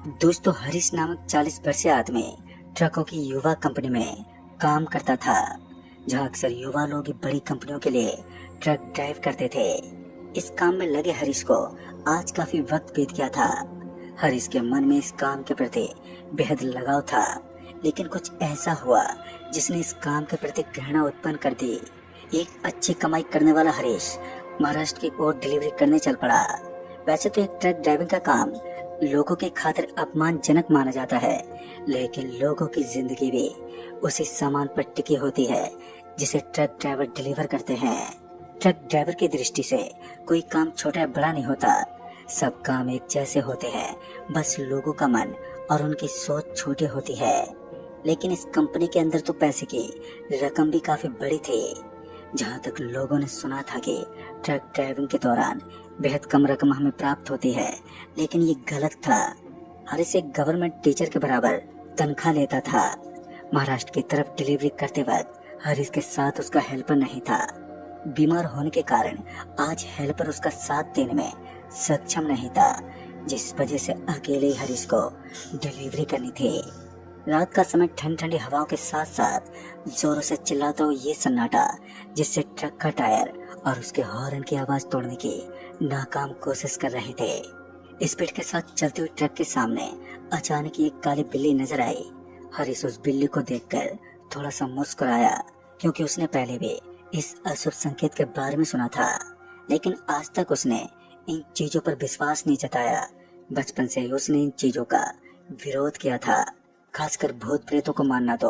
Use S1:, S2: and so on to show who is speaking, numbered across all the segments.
S1: दोस्तों, हरीश नामक 40 वर्षीय आदमी ट्रकों की युवा कंपनी में काम करता था, जहां अक्सर युवा लोग बड़ी कंपनियों के लिए ट्रक ड्राइव करते थे। इस काम में लगे हरीश को आज काफी वक्त बीत गया था। हरीश के मन में इस काम के प्रति बेहद लगाव था, लेकिन कुछ ऐसा हुआ जिसने इस काम के प्रति घृणा उत्पन्न कर दी। एक अच्छी कमाई करने वाला हरीश महाराष्ट्र की ओर डिलीवरी करने चल पड़ा। वैसे तो एक ट्रक ड्राइविंग का काम लोगों के खातिर अपमानजनक माना जाता है, लेकिन लोगों की जिंदगी भी उसी सामान पर टिकी होती है जिसे ट्रक ड्राइवर डिलीवर करते हैं। ट्रक ड्राइवर की दृष्टि से कोई काम छोटा या बड़ा नहीं होता, सब काम एक जैसे होते हैं, बस लोगों का मन और उनकी सोच छोटी होती है। लेकिन इस कंपनी के अंदर तो पैसे की रकम भी काफी बड़ी थी। जहाँ तक लोगों ने सुना था कि ट्रक ड्राइविंग के दौरान बेहद कम रकम हमें प्राप्त होती है, लेकिन ये गलत था। हरीश एक गवर्नमेंट टीचर के बराबर तनख्वाह लेता था। महाराष्ट्र की तरफ डिलीवरी करते वक्त हरीश के साथ उसका हेल्पर नहीं था। बीमार होने के कारण आज हेल्पर उसका साथ देने में सक्षम नहीं था, जिस वजह से अकेले ही हरीश को डिलीवरी करनी थी। रात का समय ठंडी हवाओं के साथ साथ जोरों से चिल्लाता हुआ ये सन्नाटा, जिससे ट्रक का टायर और उसके हॉर्न की आवाज तोड़ने की नाकाम कोशिश कर रहे थे। स्पीड के साथ चलते हुए ट्रक के सामने अचानक एक काली बिल्ली नजर आई। हरीश उस बिल्ली को देखकर थोड़ा सा मुस्कुराया, क्योंकि उसने पहले भी इस अशुभ संकेत के बारे में सुना था, लेकिन आज तक उसने इन चीजों पर विश्वास नहीं जताया। बचपन से ही उसने इन चीजों का विरोध किया था, खासकर भूत प्रेतों को मानना तो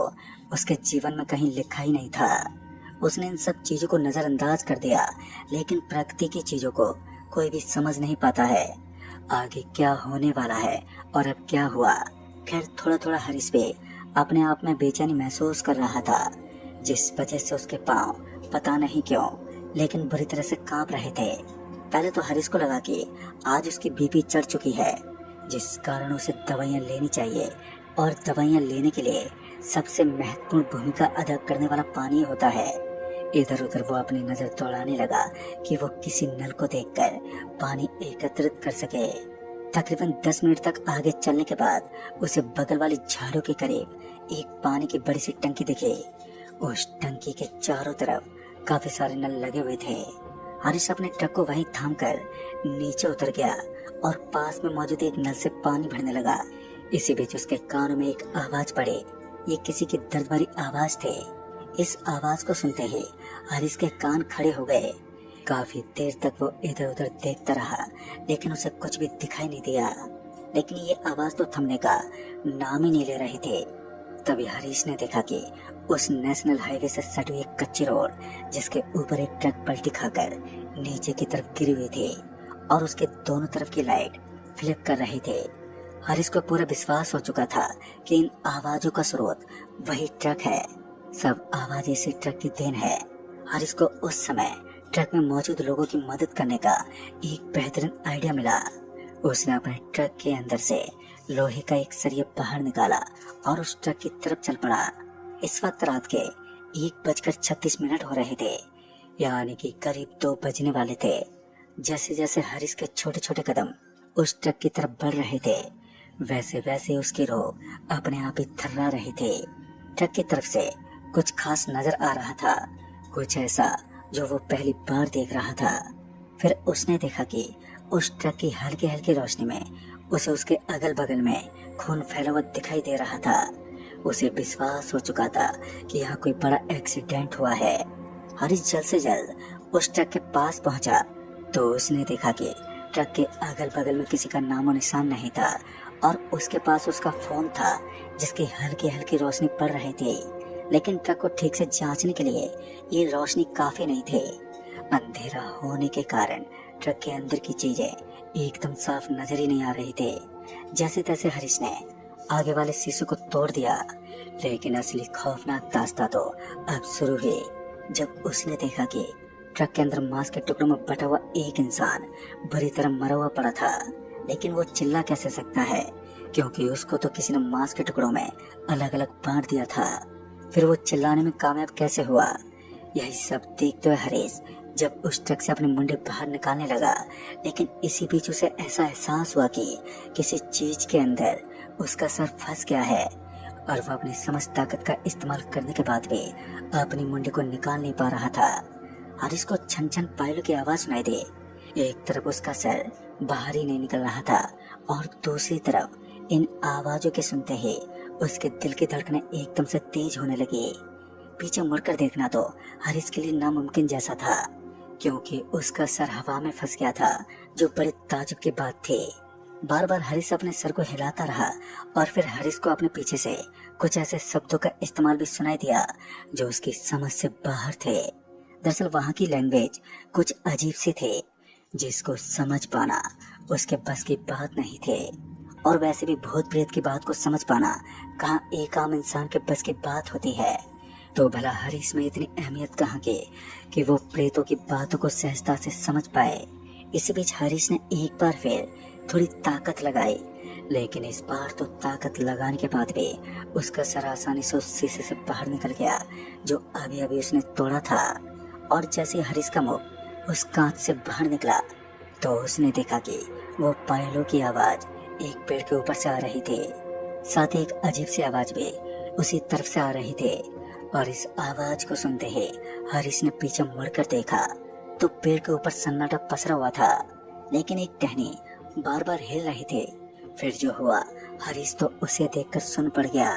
S1: उसके जीवन में कहीं लिखा ही नहीं था। उसने इन सब चीजों को नजरअंदाज कर दिया, लेकिन प्रकृति की चीजों को कोई भी समझ नहीं पाता है आगे क्या होने वाला है और अब क्या हुआ। खैर, थोड़ा थोड़ा हरीश भी अपने आप में बेचैनी महसूस कर रहा था, जिस वजह से उसके पांव पता नहीं क्यों लेकिन बुरी तरह से कांप रहे थे। पहले तो हरीश को लगा कि आज उसकी बीपी चढ़ चुकी है, जिस कारण उसे दवाइयां लेनी चाहिए, और दवाइयां लेने के लिए सबसे महत्वपूर्ण भूमिका अदा करने वाला पानी होता है। इधर उधर वो अपनी नजर दौड़ाने लगा कि वो किसी नल को देखकर पानी एकत्रित कर सके। तकरीबन 10 मिनट तक आगे चलने के बाद उसे बगल वाली झाड़ियों के करीब एक पानी की बड़ी सी टंकी दिखी। उस टंकी के चारों तरफ काफी सारे नल लगे हुए थे। हरीश अपने ट्रक को वहीं थामकर नीचे उतर गया और पास में मौजूद एक नल से पानी भरने लगा। इसी बीच उसके कानों में एक आवाज पड़ी। ये किसी की दर्द भरी आवाज थी। इस आवाज को सुनते ही हरीश के कान खड़े हो गए। काफी देर तक वो इधर उधर देखता रहा, लेकिन उसे कुछ भी दिखाई नहीं दिया। लेकिन ये आवाज तो थमने का नाम ही नहीं ले रही थी। तभी हरीश ने देखा कि उस नेशनल हाईवे से सटी हुई एक कच्ची रोड, जिसके ऊपर एक ट्रक पलटी खाकर नीचे की तरफ गिरी हुई थी और उसके दोनों तरफ की लाइट फ्लिप कर रही थी। हरीश को पूरा विश्वास हो चुका था कि इन आवाजों का स्रोत वही ट्रक है। सब आवाज इसी ट्रक की देन है। हरीश को उस समय ट्रक में मौजूद लोगों की मदद करने का एक बेहतरीन आइडिया मिला। उसने अपने ट्रक के अंदर से लोहे का एक सरिया बाहर निकाला और उस ट्रक की तरफ चल पड़ा। इस वक्त रात के 1:36 हो रहे थे, यानी कि करीब 2 बजने वाले थे। जैसे जैसे हरीश के छोटे छोटे कदम उस ट्रक की तरफ बढ़ रहे थे, वैसे वैसे उसकी रूह अपने आप ही थर्रा रही थी। ट्रक की तरफ से कुछ खास नजर आ रहा था, कुछ ऐसा जो वो पहली बार देख रहा था। फिर उसने देखा कि उस ट्रक की हल्की हल्की रोशनी में उसे उसके अगल बगल में खून फैला हुआ दिखाई दे रहा था। उसे विश्वास हो चुका था कि यहाँ कोई बड़ा एक्सीडेंट हुआ है। हरीश जल्द से जल्द उस ट्रक के पास पहुंचा तो उसने देखा कि ट्रक के अगल बगल में किसी का नामो निशान नहीं था, और उसके पास उसका फोन था जिसकी हल्की हल्की रोशनी पड़ रही थी। लेकिन ट्रक को ठीक से जांचने के लिए ये रोशनी काफी नहीं थी। अंधेरा होने के कारण ट्रक के अंदर की चीजें एकदम साफ नजर ही नहीं आ रही थी। जैसे तैसे हरीश ने आगे वाले शीशे को तोड़ दिया, लेकिन असली खौफनाक दास्तां तो अब शुरू हुई, जब उसने देखा कि ट्रक के अंदर मांस के टुकड़ों में बटा हुआ एक इंसान बुरी तरह मरा हुआ पड़ा था। लेकिन वो चिल्ला कैसे सकता है, क्योंकि उसको तो किसी ने मांस के टुकड़ों में अलग अलग बांट दिया था। फिर वो चिल्लाने में कामयाब कैसे हुआ? यही सब देखते हुए हरीश जब उस ट्रक से अपने मुंडे बाहर निकालने लगा, लेकिन इसी बीच उसे ऐसा एहसास हुआ कि किसी चीज के अंदर उसका सर फंस गया है और वह अपनी समस्त ताकत का इस्तेमाल करने के बाद भी अपनी मुंडे को निकाल नहीं पा रहा था। हारिस को छन छन पायलों की आवाज सुनाई दे। एक तरफ उसका सर बाहर ही नहीं निकल रहा था और दूसरी तरफ इन आवाजों के सुनते ही उसके दिल की धड़कनें एकदम से तेज होने लगी। पीछे मुड़कर देखना तो हारिस के लिए नामुमकिन जैसा था, क्योंकि उसका सर हवा में फंस गया था, जो बड़े ताज्जुब की बात थी। बार बार हारिस अपने सर को हिलाता रहा और फिर हारिस को अपने पीछे से कुछ ऐसे शब्दों का इस्तेमाल भी सुनाई दिया जो उसकी समझ से बाहर थे। दरअसल वहाँ की लैंग्वेज कुछ अजीब सी थी, जिसको समझ पाना उसके बस की बात नहीं थे। और वैसे भी भूत प्रेत की बात को समझ पाना कहाँ एक आम इंसान के बस की बात होती है। तो भला हारिस में इतनी अहमियत कहाँ की कि वो प्रेतों की बातों को सहजता से समझ पाए। इसी बीच हारिस ने एक बार फिर थोड़ी ताकत लगाई, लेकिन इस बार तो ताकत लगाने के बाद भी उसका सर आसानी से उस शीशे से बाहर निकल गया जो अभी अभी उसने तोड़ा था। और जैसे हारिस का मुंह उस कांच से बाहर निकला तो उसने देखा कि वो पायलों की आवाज एक पेड़ के ऊपर से आ रही थी। साथ ही एक अजीब सी आवाज भी उसी तरफ से आ रही थी। और इस आवाज को सुनते ही हारिस ने पीछे मुड़कर देखा तो पेड़ के ऊपर सन्नाटा पसरा हुआ था, लेकिन एक टहनी बार बार हिल रही थी। फिर जो हुआ हारिस तो उसे देखकर सुन पड़ गया।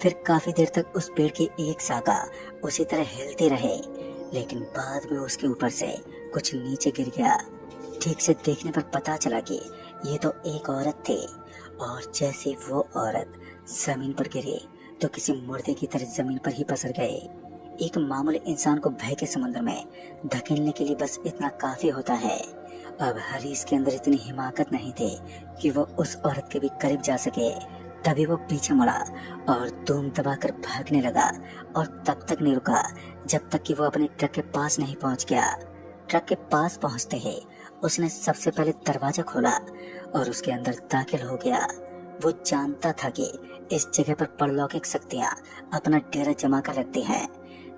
S1: फिर काफी देर तक उस पेड़ की एक शाखा उसी तरह हिलती रहे, लेकिन बाद में उसके ऊपर से कुछ नीचे गिर गया। ठीक से देखने पर पता चला कि ये तो एक औरत थी, और जैसे वो औरत जमीन पर गिरी तो किसी मुर्दे की तरह जमीन पर ही पसर गए। एक मामूली इंसान को भय के समुद्र में धकेलने के लिए बस इतना काफी होता है। अब हारिस के अंदर इतनी हिम्मत नहीं थी कि वो उस औरत के भी करीब जा सके। तभी वो पीछे मुड़ा और धूम दबाकर भागने लगा, और तब तक नहीं रुका जब तक कि वो अपने ट्रक के पास नहीं पहुंच गया। ट्रक के पास पहुंचते ही उसने सबसे पहले दरवाजा खोला और उसके अंदर दाखिल हो गया। वो जानता था कि इस जगह पर परलौकिक शक्तियां अपना डेरा जमा कर रखती हैं,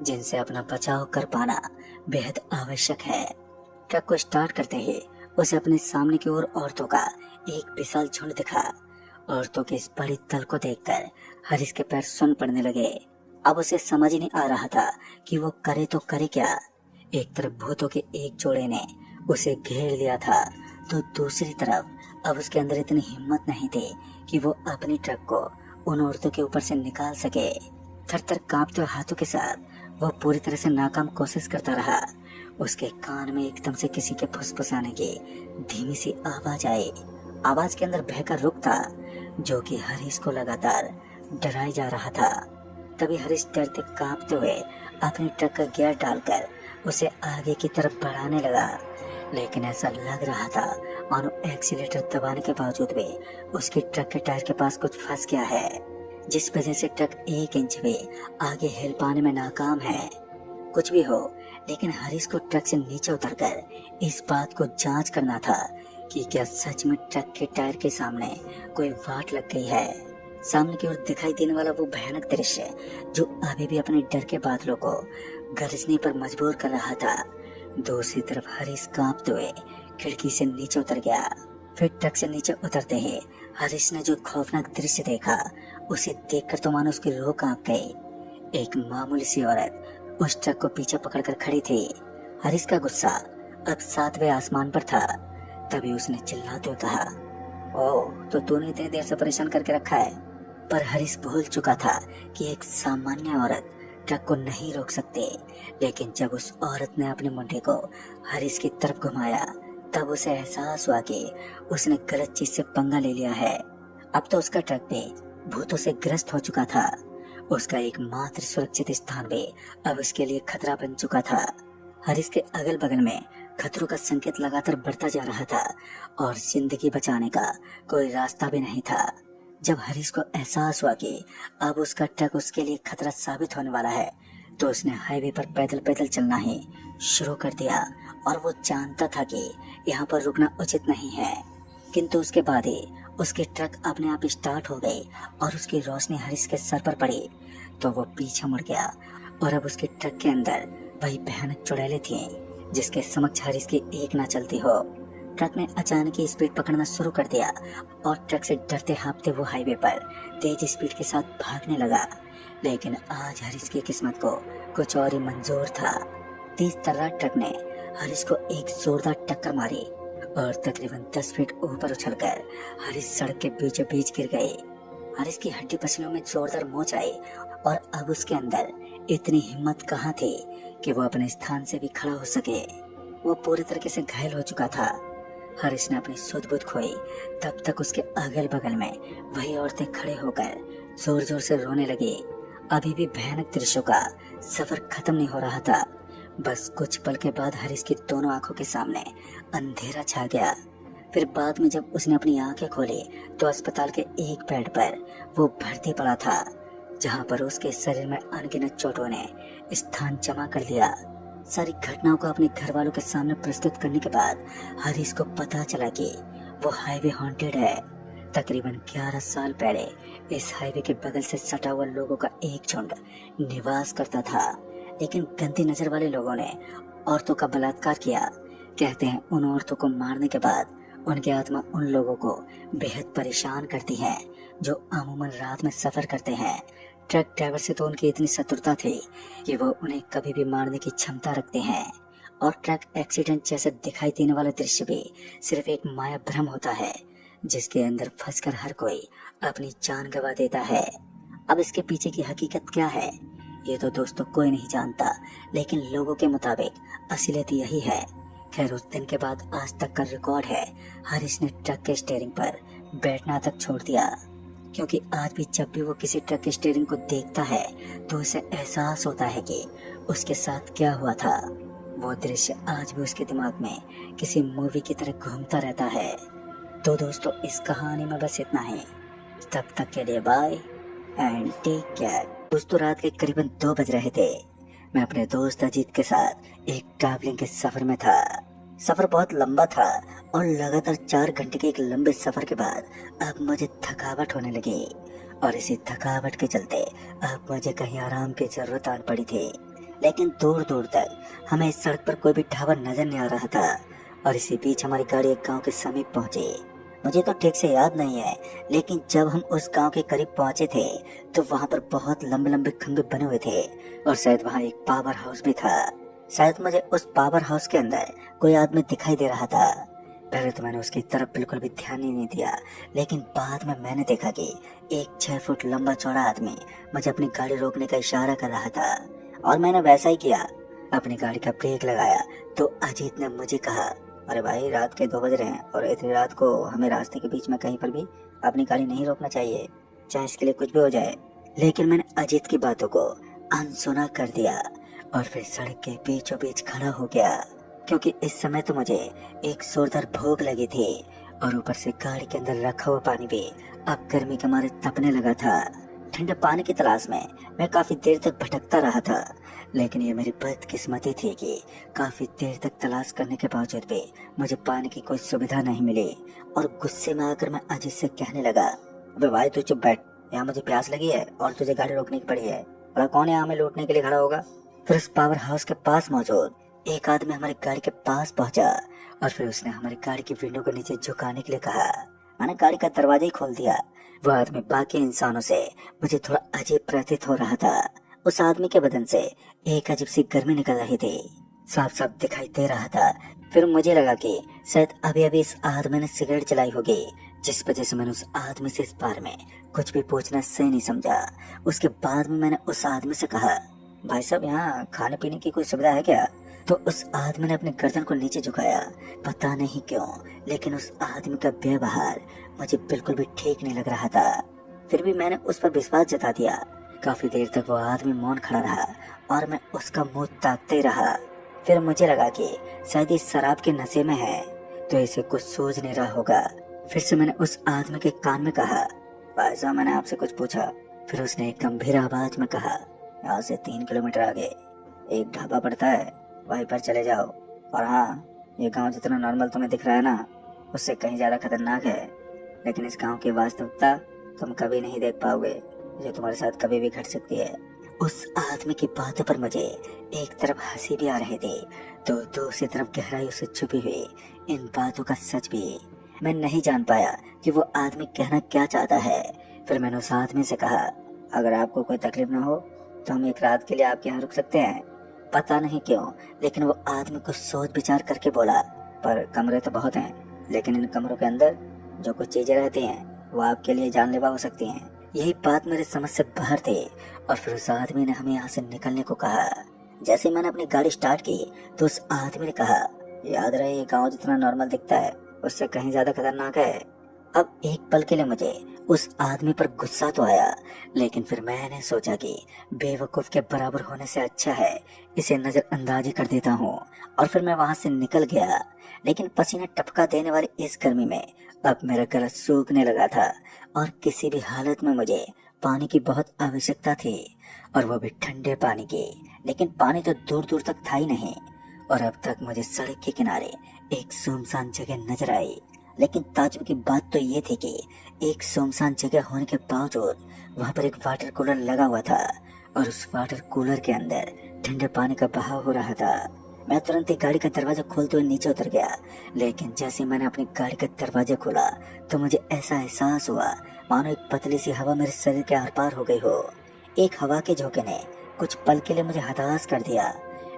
S1: जिनसे अपना बचाव कर पाना बेहद आवश्यक है। ट्रक को स्टार्ट करते ही उसे अपने सामने की ओर औरतों का एक विशाल झुंड दिखा। औरतों के इस बड़ी दल को देखकर हारिस के पैर सुन पड़ने लगे। अब उसे समझ ही नहीं आ रहा था कि वो करे तो करे क्या। एक तरफ भूतों के एक जोड़े ने उसे घेर लिया था, तो दूसरी तरफ अब उसके अंदर इतनी हिम्मत नहीं थी कि वो अपनी ट्रक को उन औरतों के ऊपर से निकाल सके। थर-थर कांपते हाथों के साथ वह पूरी तरह से नाकाम कोशिश करता रहा। उसके कान में एकदम से किसी के फुसफुसाने की धीमी सी आवाज आई। आवाज के अंदर भय का रुख था, जो कि हारिस को लगातार डराए जा रहा था। तभी हारिस डरते कांपते हुए अपनी ट्रक का गियर डालकर उसे आगे की तरफ बढ़ाने लगा, लेकिन ऐसा लग रहा था मानो एक्सीलेटर दबाने के बावजूद भी उसके ट्रक के टायर के पास कुछ फंस गया है, जिस वजह से ट्रक 1 इंच भी आगे हिल पाने में नाकाम है। कुछ भी हो, लेकिन हारिस को ट्रक से नीचे उतरकर इस बात को जांच करना था कि क्या सच में ट्रक के टायर के सामने कोई वाट लग गई है। सामने की ओर दिखाई देने वाला वो भयानक दृश्य जो अभी भी अपने डर के बादलों को गरजने पर मजबूर कर रहा था। दूसरी तरफ हारिस कांपते हुए खिड़की से नीचे उतर गया। फिर ट्रक से नीचे उतरते ही हारिस ने जो खौफनाक दृश्य देखा, उसे देखकर तो मानो उसकी रूह कांप गई। एक मामूली सी औरत उस ट्रक को पीछे पकड़कर खड़ी थी। हारिस का गुस्सा अब 7वें आसमान पर था। तभी उसने चिल्लाते हुए कहा, ओह, तो तूने इतनी देर से परेशान करके रखा है। पर हारिस भूल चुका था कि एक सामान्य औरत ट्रक को नहीं रोक सकती। लेकिन जब उस औरत ने अपने मुंडे को हारिस की तरफ घुमाया, तब उसे एहसास हुआ कि उसने गलत चीज से पंगा ले लिया है। अब तो उसका ट्रक भी भूतों से ग्रस्त हो चुका था। उसका एकमात्र सुरक्षित स्थान भी अब उसके लिए खतरा बन चुका था। हारिस के अगल बगल में खतरों का संकेत लगातार बढ़ता जा रहा था और जिंदगी बचाने का कोई रास्ता भी नहीं था। जब हारिस को एहसास हुआ कि अब उसका ट्रक उसके लिए खतरा साबित होने वाला है, तो उसने हाईवे पर पैदल पैदल चलना ही शुरू कर दिया। और वो जानता था कि यहाँ पर रुकना उचित नहीं है, किंतु उसके बाद ही उसके ट्रक अपने आप स्टार्ट हो गई और उसकी रोशनी हारिस के सर पर पड़ी तो वो पीछे मुड़ गया। और अब उसके ट्रक के अंदर वही भयानक चुड़ैलें थीं जिसके समक्ष हरीश की एक ना चलती हो। ट्रक ने अचानक ही स्पीड पकड़ना शुरू कर दिया और ट्रक से डरते हाँफते वो हाईवे पर तेज स्पीड के साथ भागने लगा। लेकिन आज हरीश की किस्मत को कुछ और ही मंजूर था। तेज तर्रार ट्रक ने हरीश को एक जोरदार टक्कर मारी और तकरीबन 10 फीट ऊपर उछलकर हरीश सड़क के बीचों बीच गिर गए। हरीश की हड्डी पसलियों में जोरदार मोच आई और अब उसके अंदर इतनी हिम्मत कहाँ थी कि वो अपने स्थान से भी खड़ा हो सके। वो पूरी तरीके से घायल हो चुका था। हरीश ने अपनी सुध-बुध खोई तब तक उसके अगल बगल में वही औरतें खड़े होकर जोर जोर से रोने लगी। अभी भी भयानक दृश्यों का सफर खत्म नहीं हो रहा था। बस कुछ पल के बाद हरीश की दोनों आंखों के सामने अंधेरा छा गया। फिर बाद में जब उसने अपनी आंखें खोली तो अस्पताल के एक बेड पर वो भर्ती पड़ा था, जहां पर उसके शरीर में अनगिनत चोटों ने स्थान जमा कर लिया। सारी घटनाओं को अपने घर वालों के सामने प्रस्तुत करने के बाद हरीश को पता चला कि वो हाईवे हॉन्टेड है। तकरीबन 11 साल पहले इस हाईवे के बगल से सटा हुआ लोगों का एक झुंड निवास करता था, लेकिन गंदी नजर वाले लोगों ने औरतों का बलात्कार किया। कहते हैं उन औरतों को मारने के बाद उनकी आत्मा उन लोगों को बेहद परेशान करती है जो अमूमन रात में सफर करते हैं। ट्रक ड्राइवर से तो उनकी इतनी शत्रुता थी कि वो उन्हें कभी भी मारने की क्षमता रखते हैं, और ट्रक एक्सीडेंट जैसे दिखाई देने वाला दृश्य भी सिर्फ एक माया भ्रम होता है जिसके अंदर फंसकर हर कोई अपनी जान गंवा देता है। अब इसके पीछे की हकीकत क्या है ये तो दोस्तों कोई नहीं जानता, लेकिन लोगों के मुताबिक असलियत यही है। खैर उस दिन के बाद आज तक का रिकॉर्ड है, हरीश ने ट्रक के स्टीयरिंग पर बैठना तक छोड़ दिया, क्योंकि आज भी जब भी वो किसी ट्रक के स्टीयरिंग को देखता है तो उसे एहसास होता है कि उसके साथ क्या हुआ था। वो दृश्य आज भी उसके दिमाग में किसी मूवी की तरह घूमता रहता है। तो दोस्तों इस कहानी में बस इतना ही। तब तक के लिए बाय एंड टेक केयर। दोस्तों रात के करीबन 2 बज रहे थे। मैं अपने दोस्त अजीत के साथ एक ट्रैवलिंग के सफर में था। सफर बहुत लंबा था और लगातार 4 घंटे के एक लंबे सफर के बाद अब मुझे थकावट होने लगी, और इसी थकावट के चलते अब मुझे कहीं आराम की जरूरत आ पड़ी थी। लेकिन दूर दूर तक हमें इस सड़क पर कोई भी ढाबा नजर नहीं आ रहा था, और इसी बीच हमारी गाड़ी एक गांव के समीप पहुंची। मुझे तो ठीक से याद नहीं है, लेकिन जब हम उस गांव के करीब पहुंचे थे तो वहां पर बहुत लंबे लंबे खंभे बने हुए थे, और शायद वहां एक पावर हाउस भी था। शायद मुझे उस पावर हाउस के अंदर कोई आदमी दिखाई दे रहा था। पहले तो मैंने उसकी तरफ बिल्कुल भी ध्यान ही नहीं दिया, लेकिन बाद में मैंने देखा कि एक 6 फुट लंबा चौड़ा आदमी मुझे अपनी गाड़ी रोकने का इशारा कर रहा था, और मैंने वैसा ही किया। अपनी गाड़ी का ब्रेक लगाया तो अजीत ने मुझे कहा, अरे भाई रात के 2 बज रहे हैं और इतनी रात को हमें रास्ते के बीच में कहीं पर भी अपनी गाड़ी नहीं रोकना चाहिए, चाहे इसके लिए कुछ भी हो जाए। लेकिन मैंने अजीत की बातों को अनसुना कर दिया और फिर सड़क के बीचों बीच खड़ा हो गया, क्योंकि इस समय तो मुझे एक जोरदार भूख लगी थी, और ऊपर से गाड़ी के अंदर रखा हुआ पानी भी अब गर्मी के मारे तपने लगा था। ठंडे पानी की तलाश में मैं काफी देर तक भटकता रहा था, लेकिन ये मेरी बदकिस्मती थी कि काफी देर तक तलाश करने के बावजूद भी मुझे पानी की कोई सुविधा नहीं मिली। और गुस्से में आकर मैं अजीत से कहने लगा, अबे भाई तू चुप बैठ, यहाँ मुझे प्यास लगी है और तुझे गाड़ी रोकने की पड़ी है, और कौन यहाँ हमें लूटने के लिए खड़ा होगा। फिर उस पावर हाउस के पास मौजूद एक आदमी हमारी गाड़ी के पास पहुंचा, और फिर उसने हमारी गाड़ी की विंडो को नीचे झुकाने के लिए कहा। मैंने गाड़ी का दरवाजा ही खोल दिया। वो आदमी बाकी इंसानों से मुझे थोड़ा अजीब प्रतीत हो रहा था। उस आदमी के बदन से एक अजीब सी गर्मी निकल रही थी, साफ साफ दिखाई दे रहा था। फिर मुझे लगा कि शायद अभी अभी इस आदमी ने सिगरेट जलाई होगी, जिस वजह से मैंने उस आदमी से इस बारे में कुछ भी पूछना सही नहीं समझा। उसके बाद में मैंने उस आदमी से कहा, भाई साहब यहाँ खाने पीने की कोई सुविधा है क्या? तो उस आदमी ने अपने गर्दन को नीचे झुकाया। पता नहीं क्यों, लेकिन उस आदमी का व्यवहार मुझे बिल्कुल भी ठीक नहीं लग रहा था। फिर भी मैंने उस पर विश्वास जता दिया। काफी देर तक वो आदमी मौन खड़ा रहा और मैं उसका मुंह ताकते रहा। फिर मुझे लगा कि शायद इस शराब के नशे में है, तो इसे कुछ सूझ नहीं रहा होगा। फिर से मैंने उस आदमी के कान में कहा, भाई साहब मैंने आपसे कुछ पूछा। फिर उसने एक गंभीर आवाज में कहा, यहाँ से 3 किलोमीटर आगे एक ढाबा पड़ता है, वहीं पर चले जाओ। और हाँ, ये गांव जितना नॉर्मल तुम्हें दिख रहा है ना, उससे कहीं ज्यादा खतरनाक है, लेकिन इस गांव की वास्तविकता तुम कभी नहीं देख पाओगे, जो तुम्हारे साथ कभी भी घट सकती है। उस आदमी की बातों पर मुझे एक तरफ हंसी भी आ रही थी तो दूसरी तरफ गहराई से छुपी हुई इन बातों का सच भी। मैं नहीं जान पाया कि वो आदमी कहना क्या चाहता है। फिर मैंने उस आदमी से कहा, अगर आपको कोई तकलीफ ना हो तो हम एक रात के लिए आपके यहाँ रुक सकते हैं। पता नहीं क्यों लेकिन वो आदमी कुछ सोच विचार करके बोला, पर कमरे तो बहुत हैं, लेकिन इन कमरों के अंदर जो कुछ चीजें रहती हैं वो आपके लिए जानलेवा हो सकती हैं। यही बात मेरे समझ से बाहर थी और फिर उस आदमी ने हमें यहाँ से निकलने को कहा। जैसे मैंने अपनी गाड़ी स्टार्ट की तो उस आदमी ने कहा, याद रहे ये गाँव जितना नॉर्मल दिखता है उससे कहीं ज्यादा खतरनाक है। अब एक पल के लिए मुझे उस आदमी पर गुस्सा तो आया, लेकिन फिर मैंने सोचा कि बेवकूफ के बराबर होने से अच्छा है इसे नजरअंदाज कर देता हूँ, और फिर मैं वहां से निकल गया। लेकिन पसीना टपका देने वाली इस गर्मी में अब मेरा गला सूखने लगा था और किसी भी हालत में मुझे पानी की बहुत आवश्यकता थी, और वो भी ठंडे पानी की। लेकिन पानी तो दूर दूर तक था ही नहीं, और अब तक मुझे सड़क के किनारे एक सुनसान जगह नजर आई। लेकिन ताज्जुब की बात तो ये थी कि एक सुनसान जगह होने के बावजूद वहाँ पर एक वाटर कूलर लगा हुआ था, और उस वाटर कूलर के अंदर ठंडे पानी का बहाव हो रहा था। मैं तुरंत ही गाड़ी का दरवाजा खोलते हुए नीचे उतर गया, लेकिन जैसे मैंने अपनी गाड़ी का दरवाजा खोला तो मुझे ऐसा एहसास हुआ मानो एक पतली सी हवा मेरे शरीर के आर पार हो गई हो। एक हवा के झोंके ने कुछ पल के लिए मुझे हताश कर दिया।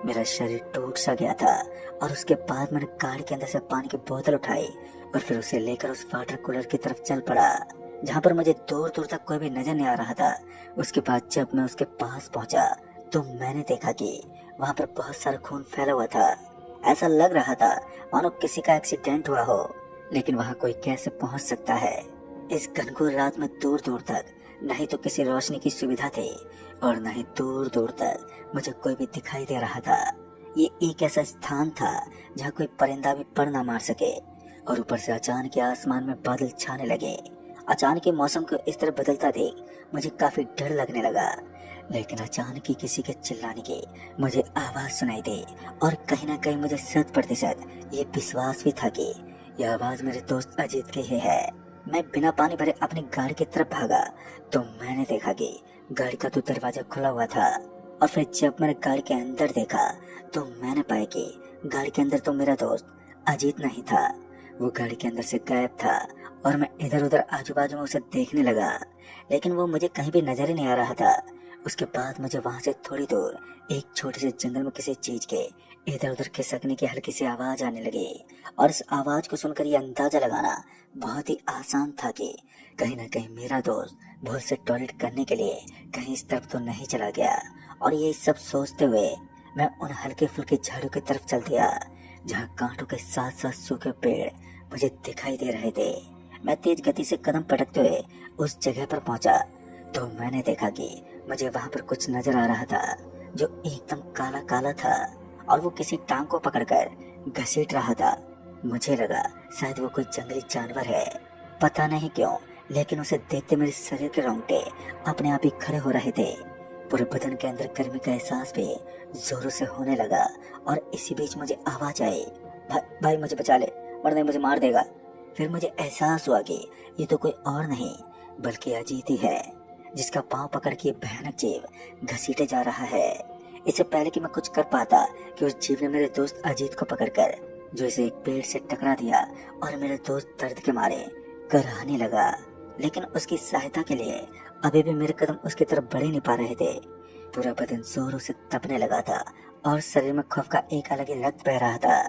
S1: मेरा शरीर टूट सा गया था, और उसके बाद मैंने गाड़ी के अंदर से पानी की बोतल उठाई और फिर उसे लेकर उस वाटर कूलर की तरफ चल पड़ा, जहाँ पर मुझे दूर दूर तक कोई भी नजर नहीं आ रहा था। उसके बाद जब मैं उसके पास पहुंचा तो मैंने देखा कि वहाँ पर बहुत सारा खून फैला हुआ था। ऐसा लग रहा था मानो किसी का एक्सीडेंट हुआ हो, लेकिन वहाँ कोई कैसे पहुंच सकता है। इस घनघोर रात में दूर दूर तक नहीं तो किसी रोशनी की सुविधा थी, और न ही दूर दूर तक मुझे कोई भी दिखाई दे रहा था। ये एक ऐसा स्थान था जहाँ कोई परिंदा भी पर ना मार सके, और ऊपर से अचानक ही आसमान में बादल छाने लगे। अचानक ही मौसम को इस तरह बदलता देख मुझे काफी डर लगने लगा। लेकिन अचानक ही किसी के चिल्लाने की मुझे आवाज सुनाई दी, और कहीं ना कहीं मुझे 100% ये विश्वास भी था कि यह आवाज मेरे दोस्त अजीत की ही है। मैं बिना पानी भरे अपनी गाड़ी की तरफ भागा तो मैंने देखा कि गाड़ी का तो दरवाजा खुला हुआ था, और फिर जब मैंने गाड़ी के अंदर देखा तो मैंने पाया कि गाड़ी के अंदर तो मेरा दोस्त अजीत नहीं था। वो गाड़ी के अंदर से गायब था, और मैं इधर उधर आजू बाजू में उसे देखने लगा, लेकिन वो मुझे कहीं भी नजर ही नहीं आ रहा था। उसके बाद मुझे वहां से थोड़ी दूर एक छोटे से जंगल में किसी चीज के इधर उधर खिसकने की हल्की सी आवाज आने लगी, और इस आवाज को सुनकर ये अंदाजा लगाना बहुत ही आसान था कि कहीं ना कहीं मेरा दोस्त भूल से टॉयलेट करने के लिए कहीं इस तरफ तो नहीं चला गया। और ये सब सोचते हुए मैं उन हल्के फुल्के झाड़ियों की तरफ चल दिया, जहाँ कांटों के साथ साथ सूखे पेड़ मुझे दिखाई दे रहे थे। मैं तेज गति से कदम पटकते हुए उस जगह पर पहुंचा तो मैंने देखा कि मुझे वहां पर कुछ नजर आ रहा था जो एकदम काला काला था, और वो किसी टांग को पकड़कर घसीट रहा था। मुझे लगा शायद वो कोई जंगली जानवर है। पता नहीं क्यों, लेकिन उसे देखते मेरे शरीर के रोंगटे अपने आप ही खड़े हो रहे थे। पूरे बदन के अंदर गर्मी का एहसास भी जोरों से होने लगा, और इसी बीच मुझे आवाज आई, भाई मुझे बचा ले, वरना मुझे मार देगा। फिर मुझे एहसास हुआ कि ये तो कोई और नहीं बल्कि अजीत ही है, जिसका पांव पकड़ के भयानक जीव घसीटे जा रहा है। इससे पहले कि मैं कुछ कर पाता कि उस जीव ने मेरे दोस्त अजीत को पकड़कर जो इसे एक पेड़ से टकरा दिया, और मेरे दोस्त दर्द के मारे कराहने लगा। लेकिन उसकी सहायता के लिए अभी भी मेरे कदम उसकी तरफ बढ़ ही नहीं पा रहे थे। पूरा बदन जोरों से तपने लगा था, और शरीर में खौफ का एक अलग ही रक्त बह रहा था।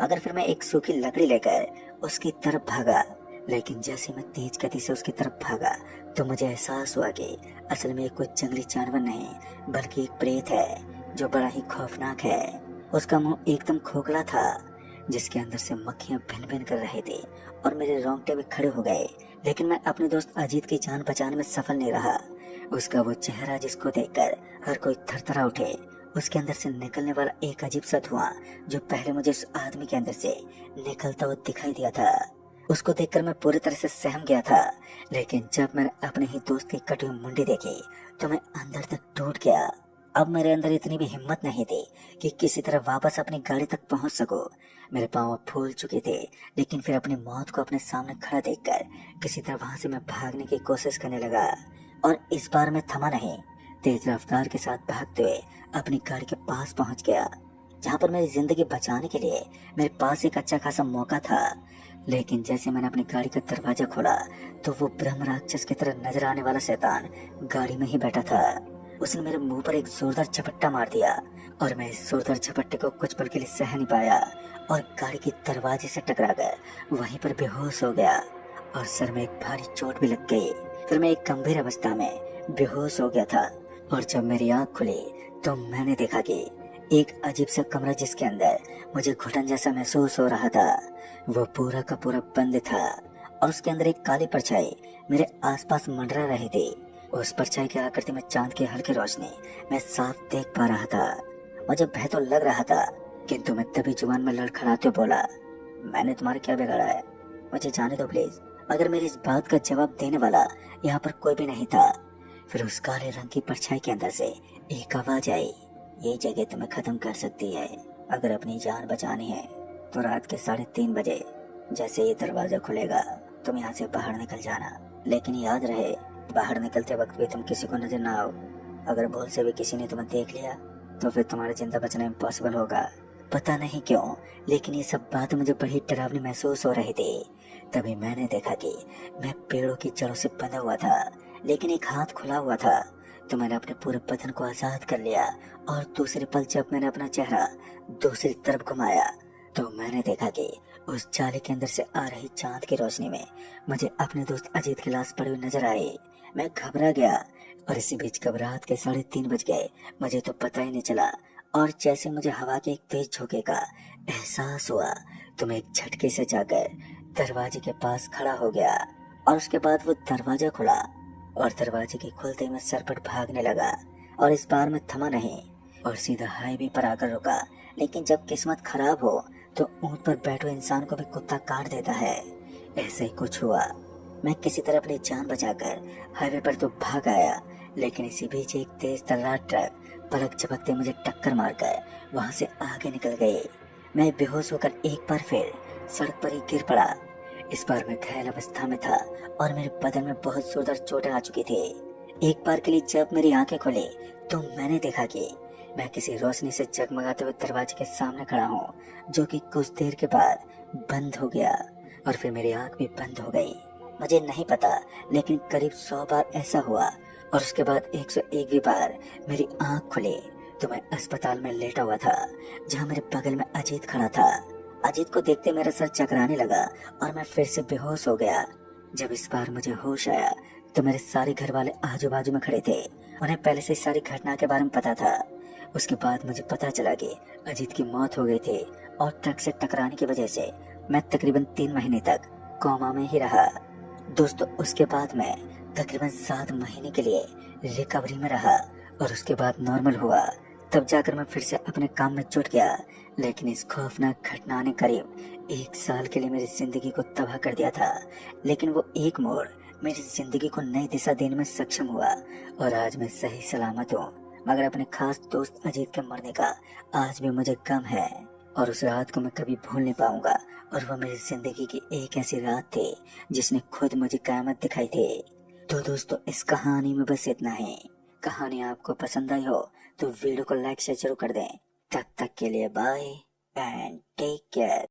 S1: मगर फिर मैं एक सूखी लकड़ी लेकर उसकी तरफ भागा। लेकिन जैसे मैं तेज गति से उसकी तरफ भागा तो मुझे एहसास हुआ कि असल में कोई जंगली जानवर नहीं बल्कि एक प्रेत है जो बड़ा ही खौफनाक है। उसका मुंह एकदम खोखला था, जिसके अंदर से मक्खियां भिन भिन कर रहे थे, और मेरे रोंगटे भी खड़े हो गए। लेकिन मैं अपने दोस्त अजीत की जान बचाने में सफल नहीं रहा। उसका वो चेहरा जिसको देखकर हर कोई थरथरा उठे, उसके अंदर से निकलने वाला एक अजीब सा धुआं जो पहले मुझे उस आदमी के अंदर से निकलता हुआ दिखाई दिया था, उसको देखकर मैं पूरी तरह से सहम गया था। लेकिन जब मैंने अपने ही दोस्त की कटी हुई मुंडी देखी तो मैं अंदर तक टूट गया। अब मेरे अंदर इतनी भी हिम्मत नहीं थी कि किसी तरह वापस अपनी गाड़ी तक पहुंच सकूं। मेरे पांव फूल चुके थे, लेकिन फिर अपनी मौत को अपने सामने खड़ा देखकर किसी तरह वहां से मैं भागने की कोशिश करने लगा। और इस बार मैं थमा नहीं, तेज रफ्तार के साथ भागते हुए अपनी गाड़ी के पास पहुंच गया, जहां पर मेरी जिंदगी बचाने के लिए मेरे पास एक अच्छा खासा मौका था। लेकिन जैसे मैंने अपनी गाड़ी का दरवाजा खोला तो वो ब्रह्म राक्षस की तरह नजर आने वाला शैतान गाड़ी में ही बैठा था। उसने मेरे मुंह पर एक जोरदार झपट्टा मार दिया और मैं इस जोरदार झपट्टे को कुछ पल के लिए सह नहीं पाया और गाड़ी के दरवाजे से टकरा कर वहीं पर बेहोश हो गया और सर में एक भारी चोट भी लग गई। फिर मैं एक गंभीर अवस्था में बेहोश हो गया था और जब मेरी आंख खुली तो मैंने देखा कि एक अजीब सा कमरा जिसके अंदर मुझे घुटन जैसा महसूस हो रहा था वो पूरा का पूरा बंद था और उसके अंदर एक काली परछाई मेरे आसपास मंडरा रही थी। उस परछाई की आकृति में चांद की हल्की रोशनी मैं साफ देख पा रहा था। मुझे भय तो लग रहा था, किंतु मैं तभी जुबान में लड़खड़ाते हुए बोला, मैंने तुम्हारा क्या बिगाड़ा है? मुझे जाने दो प्लीज। मगर मेरी इस बात का जवाब देने वाला यहाँ पर कोई भी नहीं था। फिर उस काले रंग की परछाई के अंदर से एक आवाज आई, ये जगह तुम्हें खत्म कर सकती है। अगर अपनी जान बचानी है तो रात के 3:30 बजे जैसे ये दरवाजा खुलेगा तुम यहाँ से बाहर निकल जाना। लेकिन याद रहे, बाहर निकलते वक्त भी तुम किसी को नजर ना आओ। अगर भूल से भी किसी ने तुम्हें देख लिया तो फिर तुम्हारा जिंदा बचना इम्पॉसिबल होगा। पता नहीं क्यों, लेकिन ये सब बात मुझे बड़ी डरावनी महसूस हो रही थी। तभी मैंने देखा कि मैं पेड़ों की जड़ों से बंधा हुआ था, लेकिन एक हाथ खुला हुआ था। तो मैंने अपने पूरे बदन को आजाद कर लिया और दूसरे पल जब मैंने अपना चेहरा दूसरी तरफ घुमाया तो मैंने देखा कि उस जाले के अंदर से आ रही चांद की रोशनी में मुझे अपने दोस्त अजीत की लाश पड़ी हुई नजर आई। मैं घबरा गया और इसी बीच घबराहट के 3:30 बज गए। मुझे तो पता ही नहीं चला और जैसे मुझे हवा के एक तेज झोंके का एहसास हुआ तो मैं एक झटके से जाकर दरवाजे के पास खड़ा हो गया और उसके बाद वो दरवाजा खुला और दरवाजे के खुलते ही मैं सरपट भागने लगा और इस बार मैं थमा नहीं और सीधा हाईवे पर आकर रुका। लेकिन जब किस्मत खराब हो तो ऊंट पर बैठे इंसान को भी कुत्ता काट देता है। ऐसे ही कुछ हुआ। मैं किसी तरह अपनी जान बचाकर हाईवे पर तो भाग आया, लेकिन इसी बीच एक तेज तर्रार ट्रक पलक झपकते मुझे टक्कर मारकर वहां से आगे निकल गई। मैं बेहोश होकर एक बार फिर सड़क पर ही गिर पड़ा। इस बार मैं घायल अवस्था में था और मेरे बदन में बहुत जोरदार चोटें आ चुकी थी। एक बार के लिए जब मेरी आंखें खुली तो मैंने देखा कि मैं किसी रोशनी से जगमगाते हुए दरवाजे के सामने खड़ा हूँ, जो कि कुछ देर के बाद बंद हो गया और फिर मेरी आंख भी बंद हो गई। मुझे नहीं पता, लेकिन करीब 100 बार ऐसा हुआ और उसके बाद 101वीं बार मेरी आंख खुली तो मैं अस्पताल में लेटा हुआ था, जहाँ मेरे बगल में अजीत खड़ा था। अजीत को देखते मेरा सर चकराने लगा और मैं फिर से बेहोश हो गया। जब इस बार मुझे होश आया तो मेरे सारे घर वाले आजू बाजू में खड़े थे। उन्हें पहले से सारी घटना के बारे में पता था। उसके बाद मुझे पता चला कि अजीत की मौत हो गई थी और ट्रक से टकराने की वजह से मैं तकरीबन 3 महीने तक कोमा में ही रहा। दोस्तों, उसके बाद मैं तकरीबन 7 महीने के लिए रिकवरी में रहा और उसके बाद नॉर्मल हुआ। तब जाकर मैं फिर से अपने काम में जुट गया। लेकिन इस खौफनाक घटना ने करीब 1 साल के लिए मेरी जिंदगी को तबाह कर दिया था। लेकिन वो एक मोड़ मेरी जिंदगी को नई दिशा देने में सक्षम हुआ और आज मैं सही सलामत हूँ। मगर अपने खास दोस्त अजीत के मरने का आज भी मुझे गम है और उस रात को मैं कभी भूल नहीं पाऊंगा। और वह मेरी जिंदगी की एक ऐसी रात थी जिसने खुद मुझे कयामत दिखाई थी। तो दोस्तों, इस कहानी में बस इतना ही। कहानी आपको पसंद आई हो तो वीडियो को लाइक शेयर जरूर कर दें। तब तक के लिए बाय एंड टेक केयर।